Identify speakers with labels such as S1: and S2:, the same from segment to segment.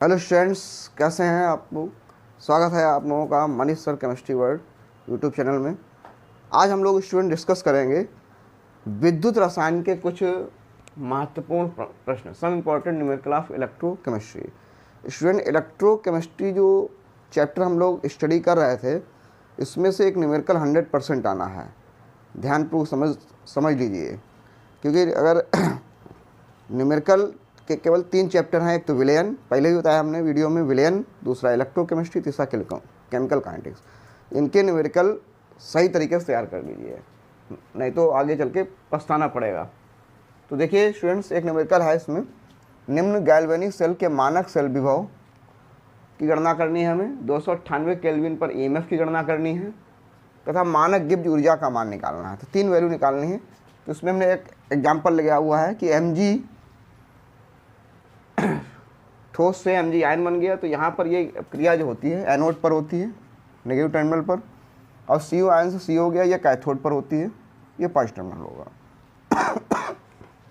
S1: Hello students, कैसे हैं आप लोग। स्वागत है आप लोगों का Manish sir chemistry world YouTube channel में। आज हम लोग स्टूडेंट डिस्कस करेंगे विद्युत रसायन के कुछ महत्वपूर्ण प्रश्न, some important numerical of electrochemistry. Student, electrochemistry जो चैप्टर हम लोग स्टडी कर रहे थे, इसमें से एक न्यूमेरिकल 100% आना है। ध्यानपूर्वक समझ लीजिए, क्योंकि अगर न्यूमेरिकल के केवल 3 चैप्टर हैं। एक तो विलयन, पहले भी बताया हमने वीडियो में, विलयन, दूसरा इलेक्ट्रोकेमिस्ट्री, तीसरा केमिकल काइनेटिक्स। इनके न्यूमेरिकल सही तरीके से तैयार कर लीजिए, नहीं तो आगे चल के पछताना पड़ेगा। तो देखिए स्टूडेंट्स, एक न्यूमेरिकल है इसमें, निम्न गैल्वेनिक सेल के मानक सेल विभव की गणना करनी है हमें। 298 केल्विन पर ईएमएफ की गणना करनी है तथा मानक गिब्स ऊर्जा का मान निकालना है। तो 3 वैल्यू निकालनी है। तो इसमें हमने एक एग्जाम्पल लगाया हुआ है कि Mg ठोस से Mg आयन बन गया। तो यहाँ पर ये क्रिया जो होती है एनोड पर होती है, नेगेटिव टर्मिनल पर, और CO आयन से CO हो गया, ये कैथोड पर होती है, ये पॉजिटिव टर्मिनल होगा।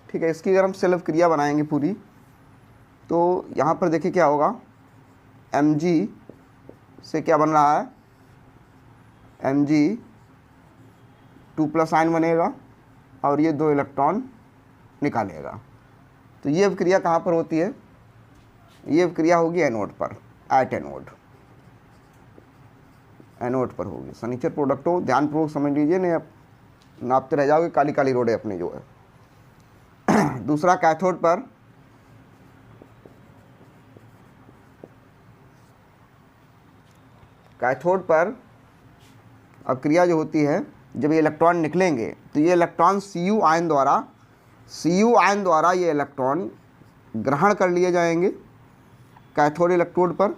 S1: ठीक है, इसकी अगर हम सेल्फ क्रिया बनाएंगे पूरी, तो यहाँ पर देखिए क्या होगा। Mg से क्या बन रहा है, Mg 2+ आयन बनेगा और ये 2 इलेक्ट्रॉन निकालेगा। तो ये अब क्रिया कहाँ पर होती है, ये क्रिया होगी एनोड पर, एट एनोड पर होगी। सनीचर प्रोडक्ट हो, ध्यानपूर्वक समझ लीजिए, नहीं आप नापते रह जाओगे, काली काली रोडें अपनी जो है। दूसरा कैथोड पर, कैथोड पर अब क्रिया जो होती है, जब ये इलेक्ट्रॉन निकलेंगे तो ये इलेक्ट्रॉन Cu आयन द्वारा ये इलेक्ट्रॉन ग्रहण कर लिए जाएंगे कैथोड इलेक्ट्रोड पर,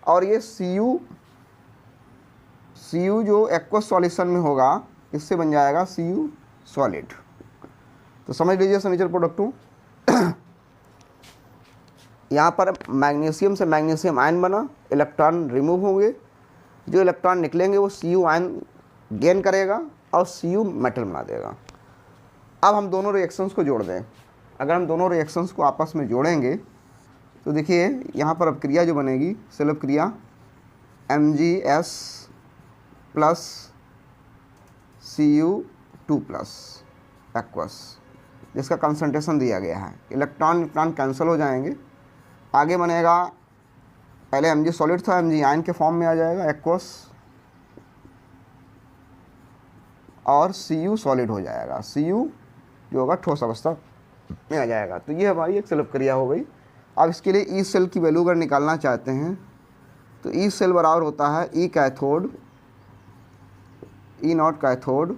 S1: और ये Cu जो एक्वस सॉल्यूशन में होगा, इससे बन जाएगा Cu सॉलिड। तो समझ लीजिए सनीचर प्रोडक्ट टू। यहाँ पर मैग्नीशियम से मैग्नीशियम आयन बना, इलेक्ट्रॉन रिमूव होंगे, जो इलेक्ट्रॉन निकलेंगे वो Cu आयन गेन करेगा और Cu मेटल बना देगा। अब हम दोनों रिएक्शंस को जोड़ दें। अगर हम दोनों रिएक्शंस को आपस में जोड़ेंगे तो देखिए यहाँ पर अब क्रिया जो बनेगी, सेल्फ क्रिया, Mgs प्लस Cu2+ एक्वस, जिसका कंसंट्रेशन दिया गया है। इलेक्ट्रॉन कैंसिल हो जाएंगे, आगे बनेगा, पहले Mg सॉलिड था, Mg आयन के फॉर्म में आ जाएगा एक्वस, और Cu सॉलिड हो जाएगा, Cu जो होगा ठोस अवस्था में आ जाएगा। तो ये हमारी एक सेल्फ क्रिया हो गई। अब इसके लिए ई सेल की वैल्यू अगर निकालना चाहते हैं तो ई सेल बराबर होता है ई cathode, E naught cathode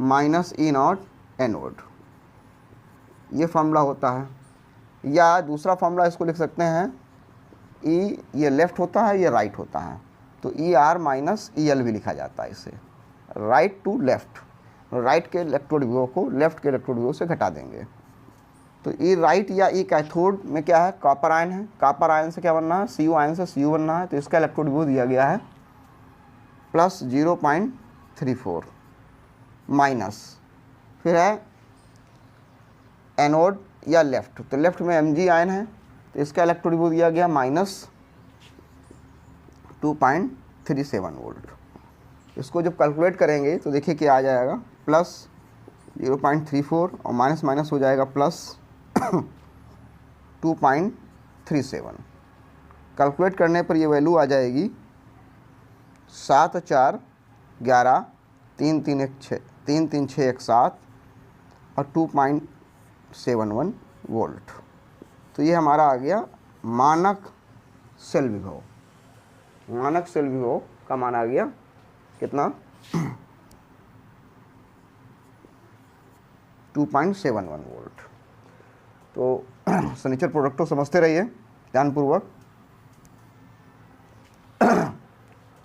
S1: minus E not anode, ये फॉर्मूला होता है। या दूसरा फॉर्मूला इसको लिख सकते हैं, ई ये लेफ़्ट होता है, ये राइट होता है, तो E R minus E L भी लिखा जाता है इसे, राइट टू लेफ़्ट। राइट के इलेक्ट्रोड विभव को लेफ़्ट के इलेक्ट्रोड विभव से घटा देंगे। तो ई राइट या ई कैथोड में क्या है, कॉपर आयन है, कॉपर आयन से क्या बनना है, Cu आयन से Cu बनना है। तो इसका इलेक्ट्रोड विभव दिया गया है प्लस 0.34 माइनस, फिर है एनोड या लेफ़्ट, तो लेफ़्ट में Mg आयन है, तो इसका इलेक्ट्रोड विभव दिया गया माइनस 2.37 वोल्ट। इसको जब कैलकुलेट करेंगे तो देखिए क्या आ जाएगा, प्लस 0.34 और माइनस माइनस हो जाएगा प्लस 2.37। कैलकुलेट करने पर ये वैल्यू आ जाएगी 7 4 11 3 3 1 6 3 3 6 1 7 और 2.71 वोल्ट। तो ये हमारा आ गया मानक सेल विभव। मानक सेल विभव का मान आ गया कितना, 2.71 वोल्ट। तो सनीचर प्रोडक्ट को समझते रहिए ध्यानपूर्वक।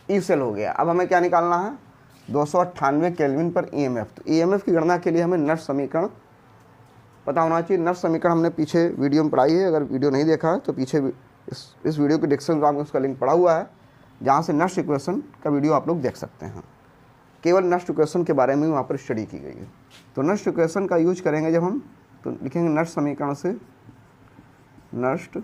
S1: ई सेल हो गया। अब हमें क्या निकालना है, 298 केल्विन पर ईएमएफ। तो ईएमएफ की गणना के लिए हमें नट समीकरण पता होना चाहिए। नट समीकरण हमने पीछे वीडियो में पढ़ाई है, अगर वीडियो नहीं देखा है तो पीछे इस वीडियो के डिस्क्रिप्शन में आपको उसका लिंक पड़ा हुआ है, जहाँ से नट इक्वेशन का वीडियो आप लोग देख सकते हैं। केवल नट इक्वेशन के बारे में वहाँ पर स्टडी की गई है। तो नट इक्वेशन का यूज करेंगे जब हम, तो लिखेंगे नट समीकरण से नष्ट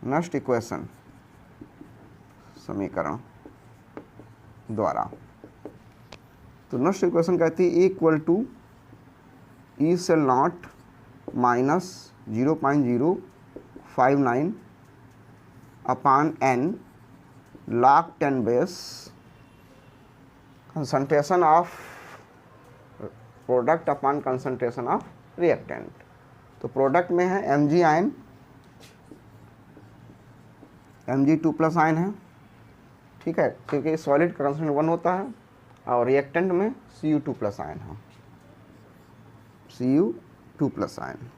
S1: नस्ट इक्वेशन समीकरण द्वारा। तो नस्ट इक्वेशन कहती है equal to E cell not minus 0.059 upon n log 10 base concentration of product upon concentration of reactant. तो प्रोडक्ट में है Mg ion, Mg2 plus ion है, ठीक है, क्योंकि सॉलिड का कंसंट्रेशन 1 होता है, और रिएक्टेंट में Cu2 प्लस आयन है, Cu2 प्लस आयन।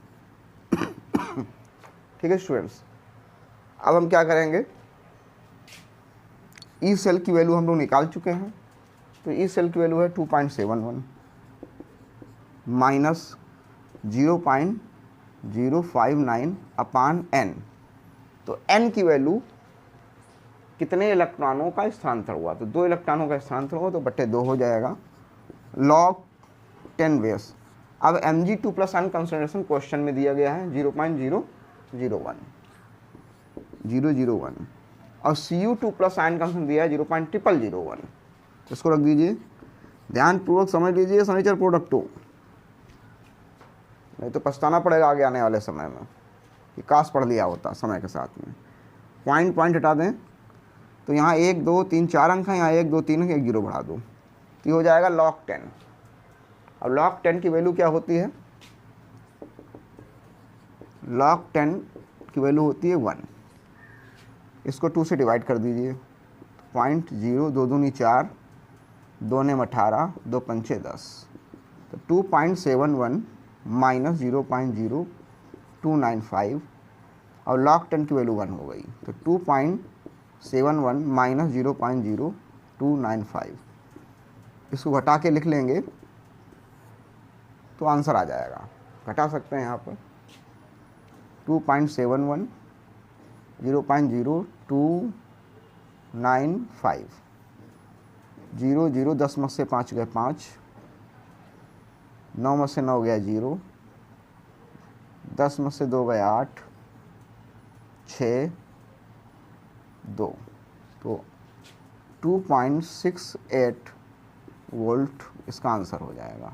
S1: ठीक है स्टूडेंट्स, अब हम क्या करेंगे, ई सेल की वैल्यू हम लोग निकाल चुके हैं। तो ई सेल की वैल्यू है 2.71 माइनस 0.059 अपॉन n। तो n की वैल्यू कितने इलेक्ट्रॉनों का स्थानांतर हुआ, तो 2 इलेक्ट्रॉनों का स्थानांतर हुआ, तो बट्टे 2 हो जाएगा, log 10 बेस। अब Mg2 plus ion concentration question में दिया गया है 0.001 और Cu2 प्लस आयन कंसंट्रेशन दिया है 0.0001। इसको रख दीजिए, ध्यानपूर्वक समझ लीजिए सनीचर प्रोडक्ट 2, नहीं तो पछताना पड़ेगा आगे आने वाले समय में कि काश पढ़ लिया होता समय के साथ में। पॉइंट हटा दें, तो यहाँ 1 2 3 4 अंक है, यहाँ 1 2 3 1 0 बढ़ा दो, तो ये हो जाएगा log 10। अब log 10 की वैल्यू क्या होती है, log 10 की वैल्यू होती है 1। इसको 2 से डिवाइड कर दीजिए, 0.0 2 दूनी 4, 2 ने 18, 2 पंचे 10, तो 2.71 माइनस 0.0295 और log 10 की वैल्यू 1 हो गई, तो 2.71 माइनस 0.0295। इसको घटा के लिख लेंगे तो आंसर आ जाएगा, घटा सकते हैं यहाँ पर 2.71 0.0295, 0 0 10 में से 5 गए 5, 9 में से 9 गया 0, 10 में से 2 गए 8, 6 2, तो 2.68 वोल्ट इसका आंसर हो जाएगा।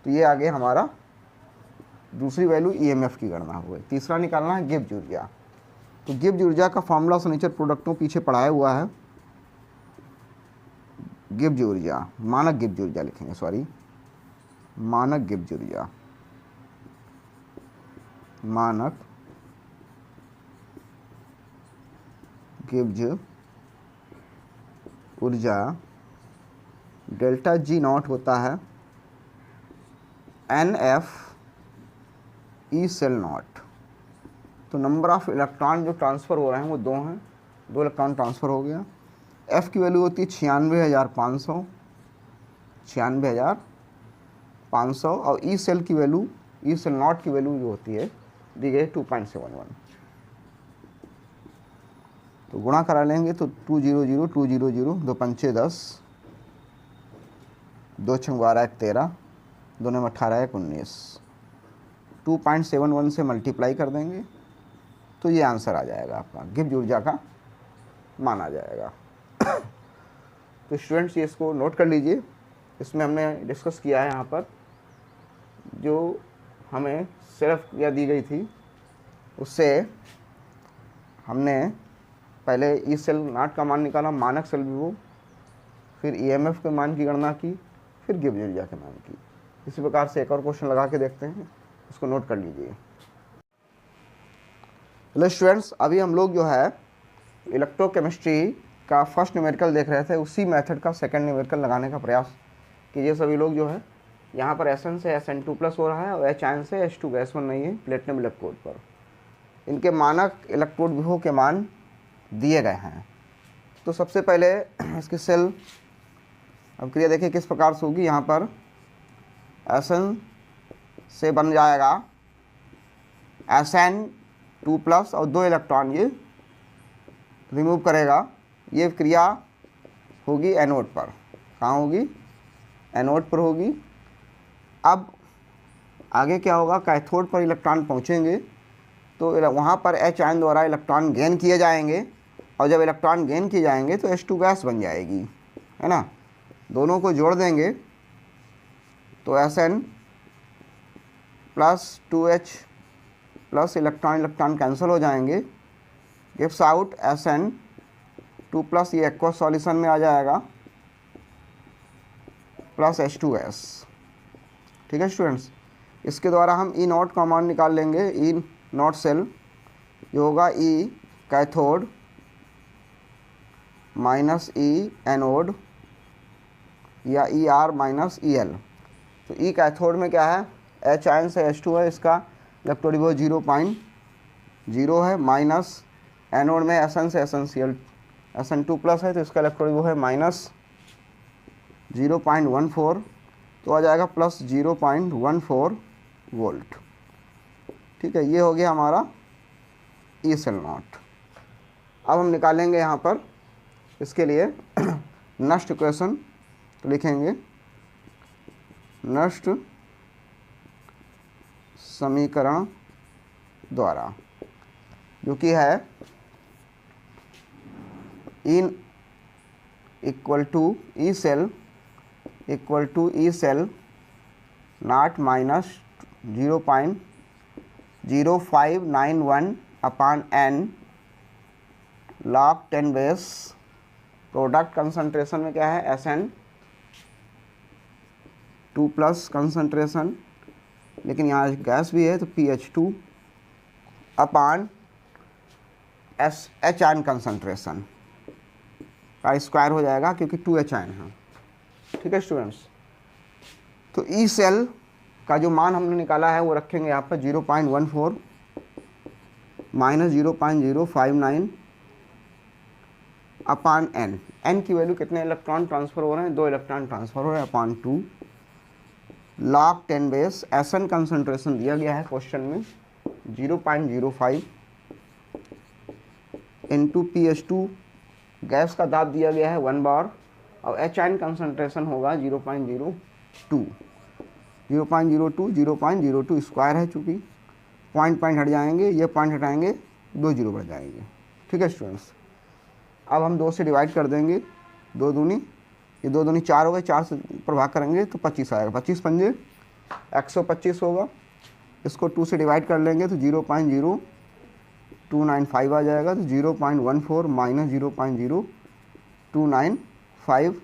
S1: तो ये आगे हमारा दूसरी वैल्यू ईएमएफ की गणना हो गई। तीसरा निकालना है गिब्स ऊर्जा। तो गिब्स ऊर्जा का फॉर्मूला सनीचर प्रोडक्टों पीछे पढ़ाया हुआ है। गिब्स ऊर्जा, मानक गिब्स ऊर्जा लिखेंगे, सॉरी, मानक गिब्स ऊर्जा, मानक गिब्स ऊर्जा डेल्टा जी नॉट होता है NF ई सेल नॉट। तो नंबर ऑफ इलेक्ट्रॉन जो ट्रांसफ़र हो रहे हैं वो 2 हैं, 2 इलेक्ट्रॉन ट्रांसफ़र हो गया। F की वैल्यू होती है 96,500, 96,500 और ई सेल की वैल्यू, ई सेल नॉट की वैल्यू जो होती है दी गई 2.71। तो गुणा करा लेंगे तो 200 200, 2 पंचे 10, 2 छंग 12 1 13, 2 ने 18 1 19, 2.71 से मल्टीप्लाई कर देंगे तो ये आंसर आ जाएगा आपका, गिब्स ऊर्जा का मान आ जाएगा। तो स्टूडेंट्स ये इसको नोट कर लीजिए। इसमें हमने डिस्कस किया है यहाँ पर जो हमें सिर्फ क्रिया दी गई थी, उससे हमने पहले ई सेल नॉट का मान निकाला, मानक सेल विभव, फिर ईएमएफ के मान की गणना की, फिर गिब्स ऊर्जा के मान की। इसी प्रकार से एक और क्वेश्चन लगा के देखते हैं, उसको नोट कर लीजिए। हेलो स्टूडेंट्स, अभी हम लोग जो है इलेक्ट्रोकेमिस्ट्री का फर्स्ट न्यूमेरिकल देख रहे थे, उसी मेथड का सेकंड न्यूमेरिकल लगाने का प्रयास कीजिए सभी लोग। जो है यहाँ पर SN से SN2+ हो रहा है और H आयन से H2 गैस बन रही है प्लेटिनम इलेक्ट्रोड पर। इनके मानक इलेक्ट्रोड विभव के मान दिए गए हैं। तो सबसे पहले इसकी सेल अब क्रिया देखिए किस प्रकार से होगी। यहाँ पर SN से बन जाएगा SN2+ और 2 इलेक्ट्रॉन ये रिमूव करेगा। ये क्रिया होगी एनोड पर। कहाँ होगी? एनोड पर होगी। अब आगे क्या होगा? कैथोड पर इलेक्ट्रॉन पहुँचेंगे तो वहाँ पर H आयन द्वारा इलेक्ट्रॉन गेन किए जाएंगे, और जब इलेक्ट्रॉन गेन किए जाएंगे तो H2 गैस बन जाएगी, है ना। दोनों को जोड़ देंगे तो Sn plus 2H plus electron electron cancel हो जाएंगे, गिव्स आउट Sn2 प्लस, ये एक्वस सॉल्यूशन में आ जाएगा, प्लस H2 गैस। ठीक है स्टूडेंट्स, इसके द्वारा हम ई नॉट का मान निकाल लेंगे। ई नॉट सेल जो होगा ई कैथोड माइनस ई एनोड या E R minus E L. तो ई कैथोड में क्या है, H आयन से H2 है, इसका इलेक्ट्रोडिवो 0.0 है, माइनस एनोड में Sn से एसेंशियल Sn2 प्लस है, तो इसका इलेक्ट्रोडिवो है माइनस 0.14, तो आ जाएगा प्लस 0.14 वोल्ट। ठीक है, ये हो गया हमारा ई सेल नॉट। अब हम निकालेंगे यहाँ पर इसके लिए नष्ट इक्वेशन, तो लिखेंगे नष्ट समीकरण द्वारा, जो कि है इन equal to E cell not minus 0.0591 upon n log 10 base. Product concentration में क्या है, Sn2 प्लस कंसंट्रेशन, लेकिन यहाँ गैस भी है तो pH2 upon H ion concentration का स्क्वायर हो जाएगा, क्योंकि 2H आयन है। ठीक है स्टूडेंट्स, तो ई सेल का जो मान हमने निकाला है वो रखेंगे यहाँ पर 0.14 माइनस 0.059 अपॉन n। n की वैल्यू कितने इलेक्ट्रॉन ट्रांसफ़र हो रहे हैं, 2 इलेक्ट्रॉन ट्रांसफ़र हो रहे हैं, upon 2 log 10 base. Sn concentration दिया गया है क्वेश्चन में 0.05 इंटू pH2, गैस का दाब दिया गया है 1 बार, और H आयन कंसंट्रेशन होगा 0.02 स्क्वायर है, चूँकि पॉइंट हट जाएंगे, ये पॉइंट हटाएंगे, 2 जीरो बढ़ जाएंगे। ठीक है स्टूडेंट्स, अब हम 2 से डिवाइड कर देंगे, 2 दूनी, ये 2 दूनी 4 हो गए, 4 से ऊपर भाग करेंगे तो 25 आएगा, 25 पंजे 125 होगा। इसको 2 से डिवाइड कर लेंगे तो 0.0295 आ जाएगा, तो 0.14 माइनस 0.0295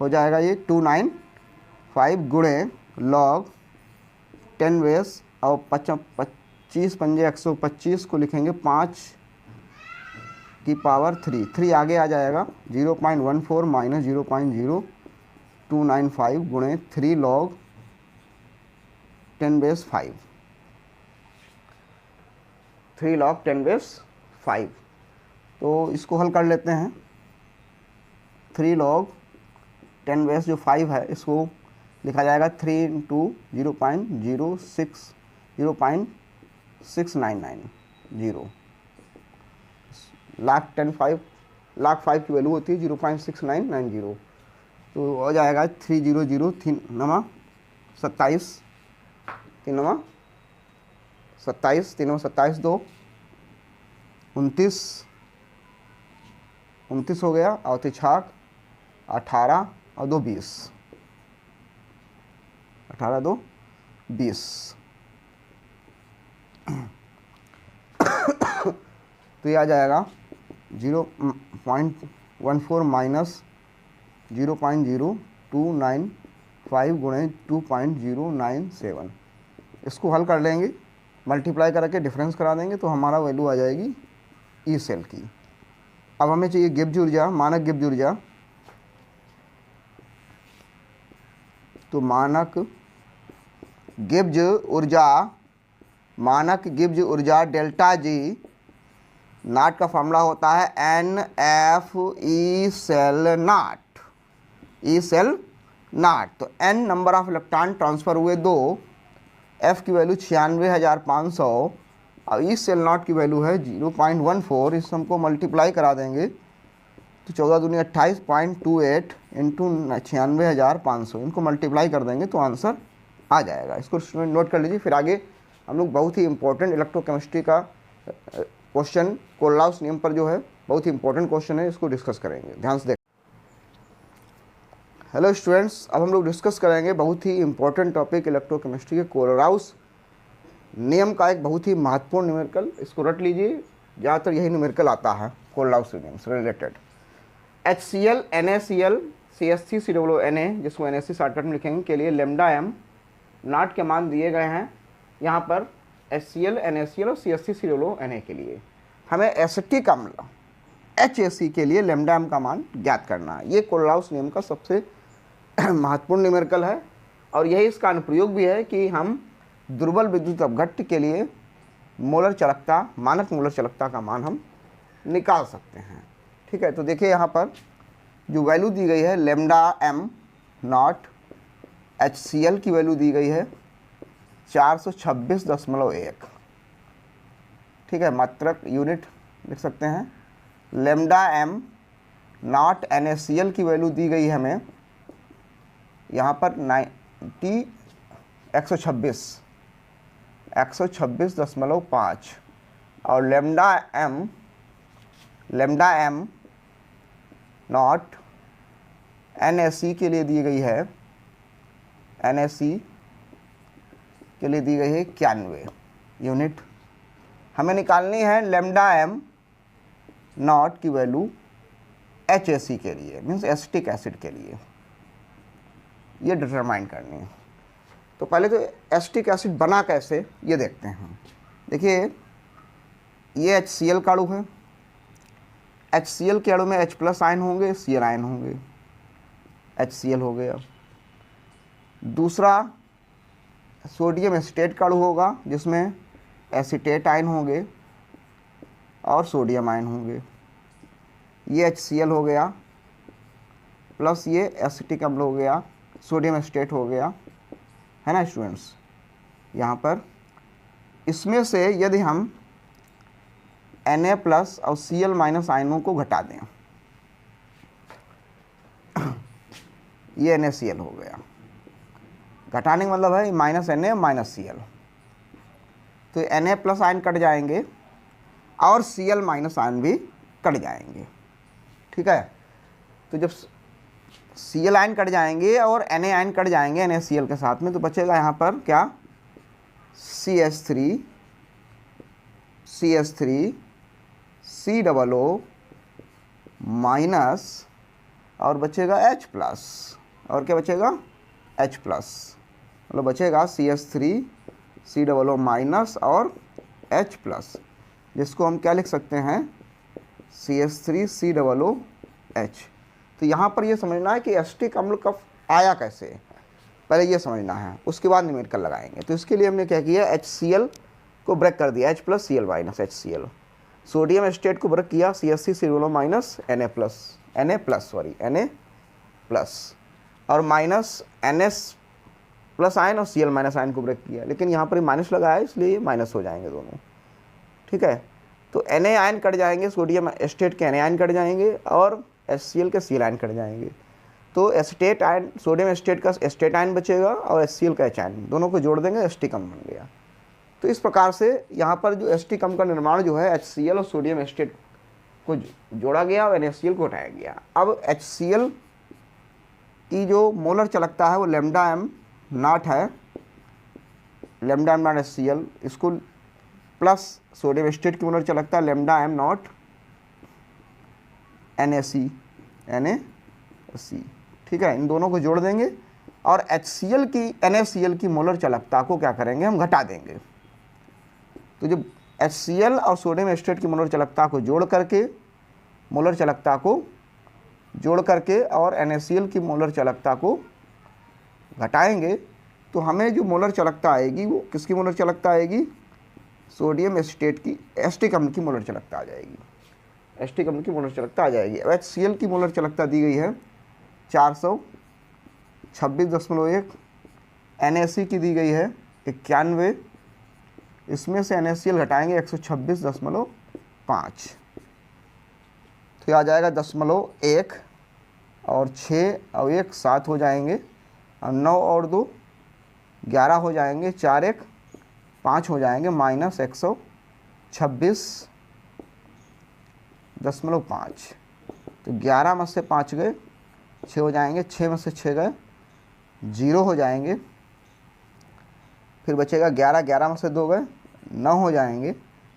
S1: हो जाएगा, ये 295 गुणे लॉग 10 बेस, और 25 पंजे 125 को लिखेंगे 5 की पावर 3 आगे आ जाएगा, 0.14 माइनस 0.0295 गुणे 3 लॉग 10 बेस 5, 3 लॉग 10 बेस 5। तो इसको हल कर लेते हैं। 3 लॉग 10 बेस जो 5 है, इसको लिखा जाएगा 3 इंटू 0.699 लाख 5 की वैल्यू होती है 0.6990, तो हो जाएगा 300 3 नमा 27 3 नमा 27 3 नमा 27 2 29 हो गया, और 3 18 और 2 20, 18 2 20। तो ये आ जाएगा 0.14 माइनस 0.0295 गुणे 2.097। इसको हल कर लेंगे, मल्टीप्लाई करके डिफरेंस करा देंगे, तो हमारा वैल्यू आ जाएगी ई सेल की। अब हमें चाहिए गिब्ज ऊर्जा, मानक गिब्ज ऊर्जा। तो मानक गिब्ज ऊर्जा डेल्टा जी नाट का फॉर्मूला होता है NF ई सेल नाट। तो n number of electron transfer हुए 2, F की वैल्यू 96,500 और ई सेल नाट की वैल्यू है 0.14। इस हमको मल्टीप्लाई करा देंगे तो 14 दूनी 28.28 इंटू 96,500, इनको मल्टीप्लाई कर देंगे तो आंसर आ जाएगा। इसको स्टूडेंट नोट कर लीजिए, फिर आगे हम लोग बहुत ही इंपॉर्टेंट इलेक्ट्रोकेमिस्ट्री का क्वेश्चन कोलराउस नियम पर जो है बहुत ही इंपॉर्टेंट क्वेश्चन है, इसको डिस्कस करेंगे, ध्यान से देखें। हेलो स्टूडेंट्स, अब हम लोग डिस्कस करेंगे बहुत ही इंपॉर्टेंट टॉपिक इलेक्ट्रोकेमिस्ट्री के कोलराउस नियम का एक बहुत ही महत्वपूर्ण न्यूमेरिकल, इसको रट लीजिए, ज़्यादातर यही न्यूमेरिकल आता है कोलराउस नियम से related. HCl NaCl CH3 COONA, जिसको NaC शॉर्टकट में लिखेंगे, के लिए लैम्डा m नॉट के मान दिए गए हैं यहाँ पर HCl NaCl और CH3 COONA के लिए। हमें एसिटिक अम्ल HAC के लिए लैम्डा m का मान ज्ञात करना है। ये कोलराउस नियम का सबसे महत्वपूर्ण न्यूमेरिकल है और यही इसका अनुप्रयोग भी है कि हम दुर्बल विद्युत अपघट्य के लिए मोलर चालकता, मानक मोलर चालकता का मान हम निकाल सकते हैं। ठीक है, तो देखिए यहाँ पर जो वैल्यू दी गई है लैम्डा m नॉट HCl की वैल्यू दी गई है 426.1। ठीक है, मात्रक यूनिट लिख सकते हैं। लैम्डा m नॉट NaCl की वैल्यू दी गई है हमें यहाँ पर 126.5 और लैम्डा m नॉट NaC के लिए दी गई है, NaC के लिए दी गई है 91 यूनिट। हमें निकालनी है लैम्डा m नॉट की वैल्यू HAC के लिए, मीन्स एसिटिक एसिड के लिए, ये डिटरमाइन करनी है। तो पहले तो एसिटिक एसिड बना कैसे ये देखते हैं। देखिए ये HCl का अणु है, HCl के अणु में H प्लस आयन होंगे, Cl आयन होंगे, HCl हो गया। दूसरा सोडियम एसीटेट का अणु होगा जिसमें एसीटेट आयन होंगे और सोडियम आयन होंगे, ये HCl हो गया, प्लस ये एसिटिक अम्ल हो गया, सोडियम एसीटेट हो गया, है ना स्टूडेंट्स। यहाँ पर इसमें से यदि हम Na प्लस और Cl माइनस आयनों को घटा दें, ये NaCl हो गया। घटाने का मतलब है माइनस Na माइनस Cl, तो Na प्लस आयन कट जाएंगे और Cl माइनस आयन भी कट जाएंगे। ठीक है, तो जब Cl आयन कट जाएंगे और Na आयन कट जाएंगे NaCl के साथ में, तो बचेगा यहाँ पर क्या CH3 COO माइनस और बचेगा H प्लस, और क्या बचेगा H प्लस, मतलब बचेगा CH3 COO माइनस और H प्लस, जिसको हम क्या लिख सकते हैं CH3 COOH। तो यहाँ पर ये समझना है कि एसिटिक अम्ल कब आया कैसे, पहले ये समझना है, उसके बाद न्यूमेरिकल लगाएंगे। तो इसके लिए हमने क्या किया, HCl को ब्रेक कर दिया, H plus Cl minus HCl। Sodium acetate को ब्रेक किया, CH3 COO minus Na plus और माइनस NS प्लस आयन और Cl माइनस आयन को ब्रेक किया, लेकिन यहाँ पर माइनस लगा है इसलिए ये माइनस हो जाएंगे दोनों। ठीक है, तो Na आयन कट जाएंगे, सोडियम एसीटेट के Na आयन कट जाएंगे और HCl के Cl आयन कट जाएंगे। तो एसीटेट आयन, सोडियम एसीटेट का एसीटेट आयन बचेगा और HCl का H आयन, दोनों को जोड़ देंगे, एसिटिक अम्ल बन गया। तो इस प्रकार से यहाँ पर जो एसिटिक अम्ल का निर्माण जो है HCl और सोडियम एसीटेट को जोड़ा गया और NaCl को हटाया गया। अब HCl की जो मोलर चालकता है वो लैम्डा m नॉट है, लैम्डा m नॉट HCl, इसको प्लस सोडियम एसीटेट की मोलर चालकता लैम्डा m नॉट NaC। ठीक है, इन दोनों को जोड़ देंगे और NaCl की मोलर चालकता को क्या करेंगे, हम घटा देंगे। तो जब HCl और सोडियम एसीटेट की मोलर चालकता को जोड़ करके और NaCl की मोलर चालकता को घटाएंगे, तो हमें जो मोलर चालकता आएगी वो किसकी मोलर चालकता आएगी, सोडियम एसीटेट की, एसिटिक अम्ल की मोलर चालकता आ जाएगी, एसिटिक अम्ल की मोलर चालकता आ जाएगी। अब HCl की मोलर चालकता दी गई है 426.1, NaC की दी गई है 91, इसमें से NaCl घटाएंगे 126.5, तो ये आ जाएगा 0.1 और 6 और 1 7 हो जाएंगे और 9 और 2 11 हो जाएंगे, 4 1 5 हो जाएंगे माइनस 126.5। तो 11 में से 5 गए 6 हो जाएंगे, 6 में से 6 गए 0 हो जाएंगे, फिर बचेगा 11, 11 में से 2 गए 9 हो जाएंगे,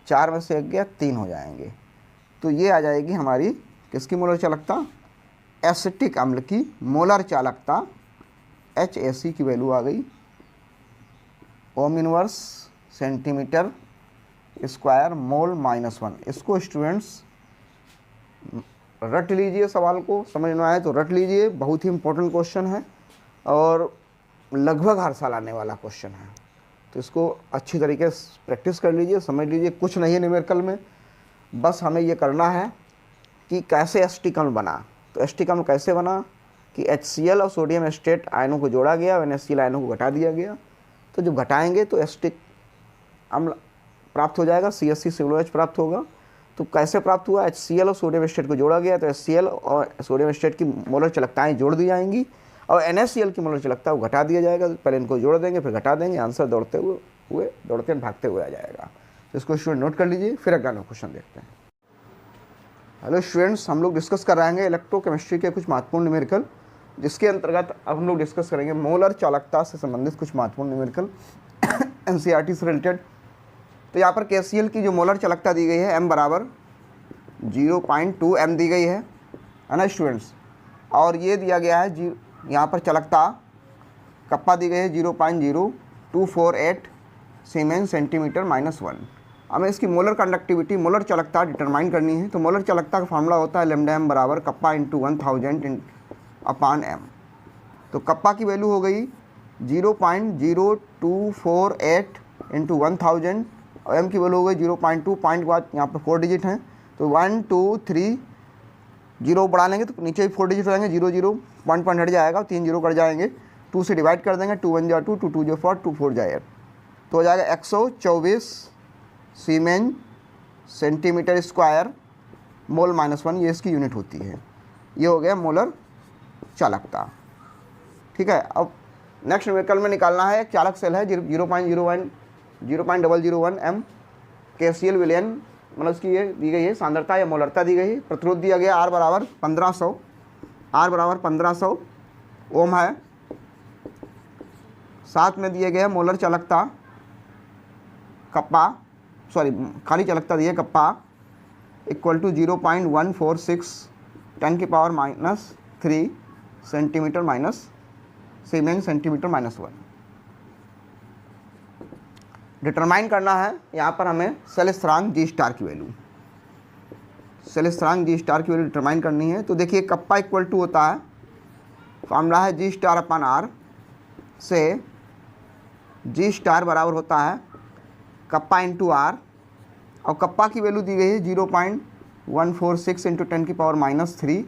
S1: 4 में से 1 गया 3 हो जाएंगे। तो ये आ जाएगी हमारी किसकी मोलर चालकता, एसिटिक अम्ल की मोलर चालकता HAC की वैल्यू आ गई ohm inverse centimetre square mole -1। इसको स्टूडेंट्स रट लीजिए, सवाल को समझ में आए तो रट लीजिए, बहुत ही इंपॉर्टेंट क्वेश्चन है और लगभग हर साल आने वाला क्वेश्चन है। तो इसको अच्छी तरीके से प्रैक्टिस कर लीजिए, समझ लीजिए, कुछ नहीं है न्यूमेरिकल में, बस हमें ये करना है कि कैसे एसिटिक अम्ल बना। तो एसिटिक अम्ल कैसे बना कि HCl और सोडियम एस्टेट आयनों को जोड़ा गया और NaCl आयनों को घटा दिया गया। तो जब घटाएंगे तो एसिटिक अम्ल प्राप्त हो जाएगा, CH3COOH प्राप्त होगा। तो कैसे प्राप्त हुआ, HCl और सोडियम एस्टेट को जोड़ा गया तो HCl और सोडियम एस्टेट की मोलर चालकताएँ जोड़ दी जाएंगी और NaCl की मोलर चालकता को घटा दिया जाएगा। तो पहले इनको जोड़ देंगे फिर घटा देंगे, आंसर दौड़ते भागते हुए आ जाएगा। तो इसको स्टूडेंट नोट कर लीजिए, फिर अगला क्वेश्चन देखते हैं। हेलो स्टूडेंट्स, हम लोग डिस्कस कर रहे हैं इलेक्ट्रोकेमिस्ट्री के कुछ महत्वपूर्ण न्यूमेरिकल, जिसके अंतर्गत अब हम लोग डिस्कस करेंगे मोलर चालकता से संबंधित कुछ महत्वपूर्ण न्यूमेरिकल NCERT से रिलेटेड। तो यहाँ पर KCl की जो मोलर चालकता दी गई है M बराबर 0.2 M दी गई है ना स्टूडेंट्स, और ये दिया गया है यहाँ पर चालकता कप्पा दी गई है 0.0248 सीमेंस सेंटीमीटर -1। हमें इसकी मोलर कंडक्टिविटी, मोलर चालकता डिटरमाइन करनी है। तो मोलर चालकता का फार्मूला होता है लैम्डा M बराबर कप्पा इंटू 1000 अपान M। तो कप्पा की वैल्यू हो गई 0.0248 इंटू 1000 और M की वैल्यू हो गई 0.2, पॉइंट के बाद यहाँ पर 4 डिजिट हैं तो 1 2 3 0 बढ़ा लेंगे तो नीचे भी 4 डिजिट हो जाएंगे, 0 0 पॉइंट हट जाएगा, 3 0 कट जाएंगे, 2 से डिवाइड कर देंगे, 2 1 जा 2, 2 2 जा 4, 2 4 जाए तो हो जाएगा 124 सीमेन सेंटीमीटर स्क्वायर मोल -1, ये इसकी यूनिट होती है। ये हो गया मोलर चालकता। ठीक है, अब नेक्स्ट न्यूमेरिकल में निकालना है, एक चालक सेल है 0.001 M KCl विलयन, मतलब उसकी ये दी गई है सांद्रता या मोलरता दी गई है। प्रतिरोध दिया गया R बराबर 1500 ओम है। साथ में दिए गए मोलर चालकता कप्पा, खाली चालकता दी है kappa equal to 0.146 10⁻³ centimetre siemens centimetre -1। Determine करना है यहाँ पर हमें सेल स्थिरांक G स्टार की वैल्यू, डिटरमाइन करनी है। तो देखिए कप्पा इक्वल टू होता है, फार्मूला है G स्टार अपान R से G स्टार बराबर होता है कप्पा इंटू R, और कप्पा की वैल्यू दी गई है 0.146 इंटू 10⁻³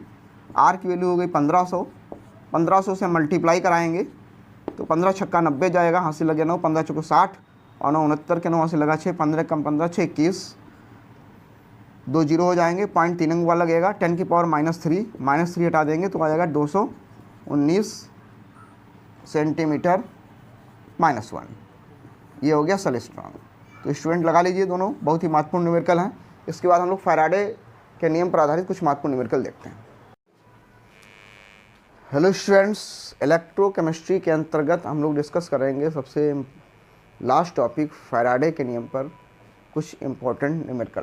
S1: R की वैल्यू हो गई 1500 से मल्टीप्लाई कराएंगे तो 15 छक्का 90 जाएगा, हासिल लगे 9, 15 चौको 60 और 9 69 के 9 हासिल लगा 6, 15 कम 15 6 21, 2 0 हो जाएंगे, पॉइंट 3 अंक लगेगा, 10⁻³ हटा देंगे तो आ जाएगा 219 सेंटीमीटर -1। ये हो गया सेल स्थिरांक। तो स्टूडेंट लगा लीजिए, दोनों बहुत ही महत्वपूर्ण न्यूमेरिकल हैं। इसके बाद हम लोग फैराडे के नियम पर आधारित कुछ महत्वपूर्ण न्यूमेरिकल देखते हैं। हेलो स्टूडेंट्स, इलेक्ट्रोकेमिस्ट्री के अंतर्गत हम लोग डिस्कस करेंगे सबसे लास्ट टॉपिक फैराडे के नियम पर कुछ इम्पोर्टेंट न्यूमेरिकल।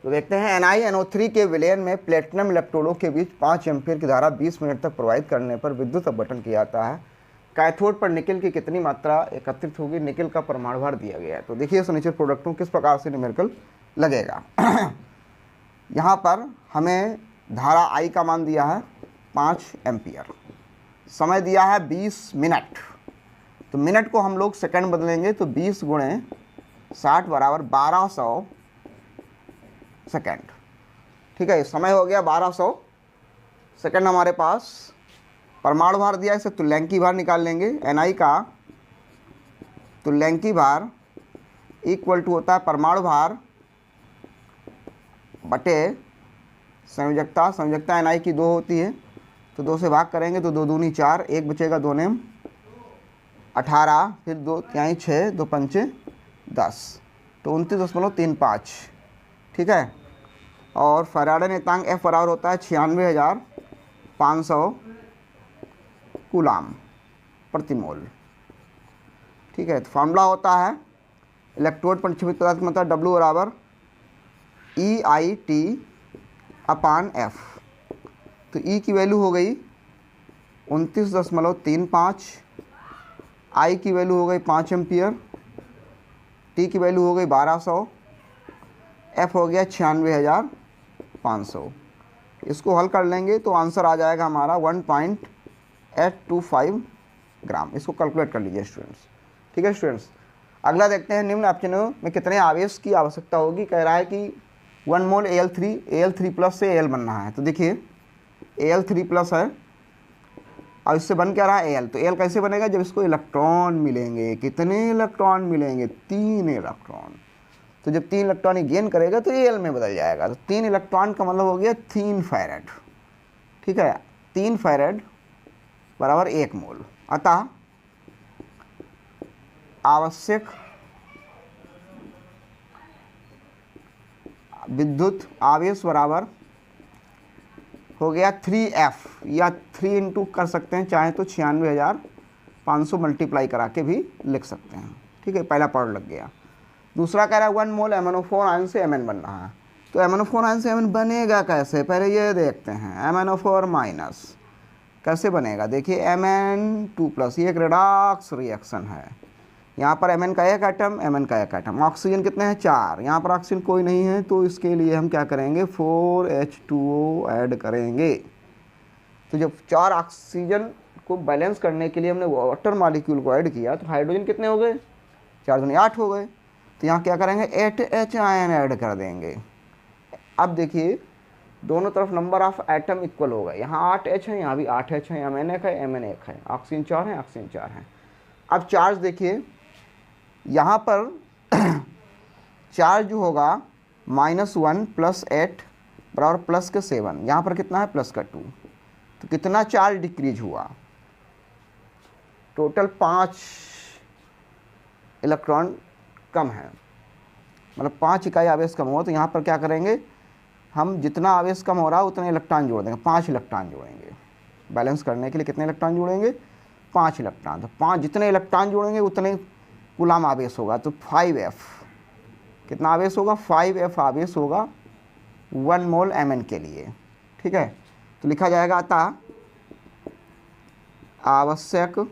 S1: तो देखते हैं NiNO3 के विलयन में प्लेटिनम इलेक्ट्रोडों के बीच 5 एम्पीयर की धारा 20 मिनट तक प्रवाहित करने पर विद्युत अपघटन किया जाता है। कैथोड पर निकल की कितनी मात्रा एकत्रित होगी, निकल का परमाणु भार दिया गया है। तो देखिए फर्नीचर प्रोडक्टों किस प्रकार से न्यूमेरिकल लगेगा। यहाँ पर हमें धारा I का मान दिया है 5 एम्पियर, समय दिया है 20 मिनट। तो मिनट को हम लोग सेकंड बदलेंगे तो 20 × 60 बराबर 1200 सेकंड। ठीक है, समय हो गया 1200 सेकंड हमारे पास। परमाणु भार दिया, इसे तुल्यांकी भार निकाल लेंगे। Ni का तुल्यांकी भार इक्वल टू होता है परमाणु भार बटे संयोजकता। Ni की 2 होती है तो 2 से भाग करेंगे तो 2 दूनी 4, 1 बचेगा 2 नेम 18, फिर 2 तिहाई 6, 2 पंचे 10, तो 29.35, ठीक है। और फैराडे नियतांक F बराबर होता है 96,500 कूलाम प्रति मोल, ठीक है। तो फार्मूला होता है इलेक्ट्रोड पर निक्षेपित पदार्थ की मात्रा W बराबर EIT/F। तो E की वैल्यू हो गई 29.35, I की वैल्यू हो गई 5 एम्पियर, T की वैल्यू हो गई 1200, F हो गया 96,500। इसको हल कर लेंगे तो आंसर आ जाएगा हमारा 1.825 ग्राम। इसको कैलकुलेट कर लीजिए स्टूडेंट्स, ठीक है स्टूडेंट्स। अगला देखते हैं, निम्न अपचनों में कितने आवेश की आवश्यकता होगी। कह रहा है कि 1 मोल Al3 प्लस से Al बनना है। तो देखिए Al3 प्लस है और इससे बन क्या रहा है Al। तो Al कैसे बनेगा, जब इसको इलेक्ट्रॉन मिलेंगे। कितने इलेक्ट्रॉन मिलेंगे, 3 इलेक्ट्रॉन। तो जब 3 इलेक्ट्रॉन गेन करेगा तो Al में बदल जाएगा। तो 3 इलेक्ट्रॉन का मतलब हो गया 3 फैराड, ठीक है। 3 फैराड बराबर 1 मोल। अतः आवश्यक विद्युत आवेश बराबर हो गया 3F, या 3 इंटू कर सकते हैं चाहे तो 96,500 मल्टीप्लाई करा के भी लिख सकते हैं, ठीक है। पहला पार्ट लग गया। दूसरा कह रहा है 1 मोल MnO4 आयन से Mn बन रहा है। तो MnO4 आयन से Mn बनेगा कैसे, पहले ये देखते हैं। MnO4 माइनस कैसे बनेगा, देखिए Mn2+, ये एक रिडॉक्स रिएक्शन है। यहाँ पर Mn का एक एटम, Mn का एक एटम। ऑक्सीजन कितने हैं, 4। यहाँ पर ऑक्सीजन कोई नहीं है, तो इसके लिए हम क्या करेंगे, 4H2O ऐड करेंगे। तो जब 4 ऑक्सीजन को बैलेंस करने के लिए हमने वाटर मॉलिक्यूल को ऐड किया, तो हाइड्रोजन कितने हो गए, 4 दूनी 8 हो गए। तो यहाँ क्या करेंगे, 8H आयन ऐड कर देंगे। अब देखिए दोनों तरफ नंबर ऑफ एटम इक्वल हो गए। यहाँ 8H है, यहाँ भी 8H है, Mn 1 है, Mn 1 है, ऑक्सीजन 4 है, ऑक्सीजन 4 है। अब चार्ज देखिए, यहाँ पर चार्ज जो होगा -1 + 8 बराबर +7। यहाँ पर कितना है, +2। तो कितना चार्ज डिक्रीज हुआ, टोटल 5 इलेक्ट्रॉन कम है, मतलब 5 इकाई आवेश कम हुआ। तो यहाँ पर क्या करेंगे हम, जितना आवेश कम हो रहा है उतने इलेक्ट्रॉन जोड़ देंगे, 5 इलेक्ट्रॉन जोड़ेंगे। बैलेंस करने के लिए कितने इलेक्ट्रॉन जोड़ेंगे, 5 इलेक्ट्रॉन। तो 5 जितने इलेक्ट्रॉन जोड़ेंगे उतने कूलाम आवेश होगा। तो 5F, कितना आवेश होगा, 5F आवेश होगा 1 मोल Mn के लिए, ठीक है। तो लिखा जाएगा अतः आवश्यक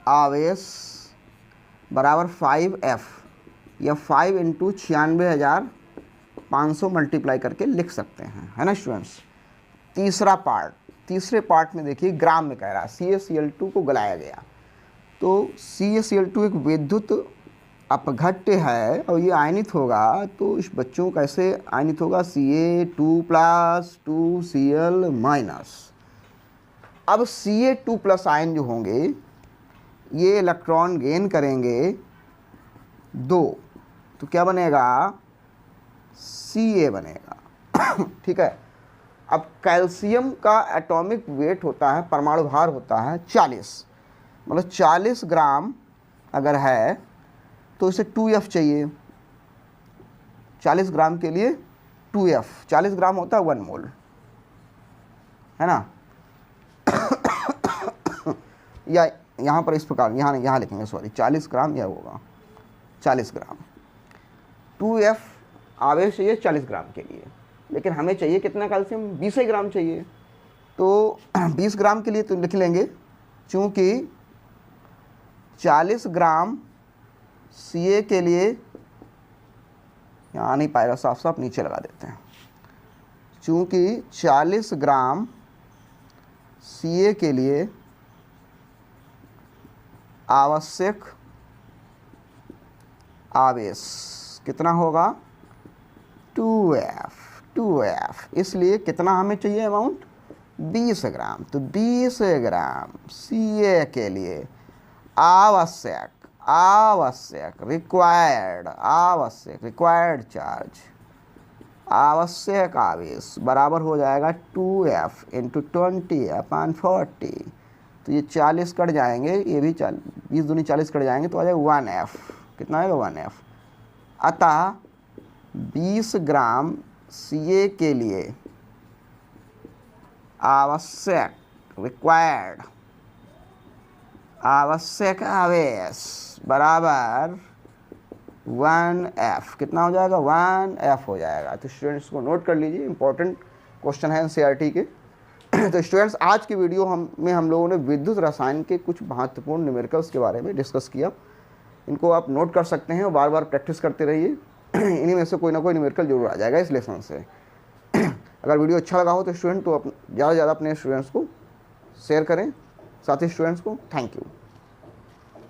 S1: आवेश बराबर 5F, या 5 × 96,500 मल्टीप्लाई करके लिख सकते हैं, है ना स्टूडेंट्स। तीसरे पार्ट में देखिए ग्राम में कह रहा है CaCl2 को गलाया गया। तो CaCl2 एक विद्युत अपघट्य है और ये आयनित होगा। तो इस बच्चों कैसे आयनित होगा, Ca2+ 2Cl-। अब Ca2+ आयन जो होंगे ये इलेक्ट्रॉन गेन करेंगे 2, तो क्या बनेगा, Ca बनेगा ठीक है। अब कैल्शियम का एटॉमिक वेट होता है, परमाणु भार होता है 40, मतलब 40 ग्राम अगर है तो इसे 2F चाहिए। 40 ग्राम के लिए 2F, 40 ग्राम होता है 1 मोल, है ना। या यहाँ पर इस प्रकार, यहाँ लिखेंगे, सॉरी 40 ग्राम यह होगा, 40 ग्राम 2F आवेश चाहिए 40 ग्राम के लिए। लेकिन हमें चाहिए कितना कैल्शियम, 20 ग्राम चाहिए। तो 20 ग्राम के लिए तो लिख लेंगे, चूँकि 40 ग्राम Ca के लिए, यहाँ नहीं पाएगा, साफ साफ नीचे लगा देते हैं। चूँकि 40 ग्राम Ca के लिए आवश्यक आवेश कितना होगा, 2F। इसलिए कितना हमें चाहिए अमाउंट, 20 ग्राम। तो 20 ग्राम Ca के लिए रिक्वायर्ड चार्ज, आवश्यक आवेश बराबर हो जाएगा 2F × 20/40। तो ये 40 कट जाएंगे, ये भी 20 दूनी 40 कट जाएंगे तो आ जाएगा 1F। कितना आएगा 1F। अतः 20 ग्राम Ca के लिए आवश्यक आवेश बराबर 1F। कितना हो जाएगा 1F हो जाएगा। तो स्टूडेंट्स को नोट कर लीजिए, इंपॉर्टेंट क्वेश्चन है एनसीईआरटी के। तो स्टूडेंट्स आज की वीडियो हम लोगों ने विद्युत रसायन के कुछ महत्वपूर्ण न्यूमेरिकल्स के बारे में डिस्कस किया। इनको आप नोट कर सकते हैं और बार बार प्रैक्टिस करते रहिए। इन्हीं में से कोई ना कोई न्यूमेरिकल जरूर आ जाएगा इस लेसन से। अगर वीडियो अच्छा लगा हो तो स्टूडेंट तो ज़्यादा से ज़्यादा अपने स्टूडेंट्स को शेयर करें, साथी स्टूडेंट्स को। Thank you.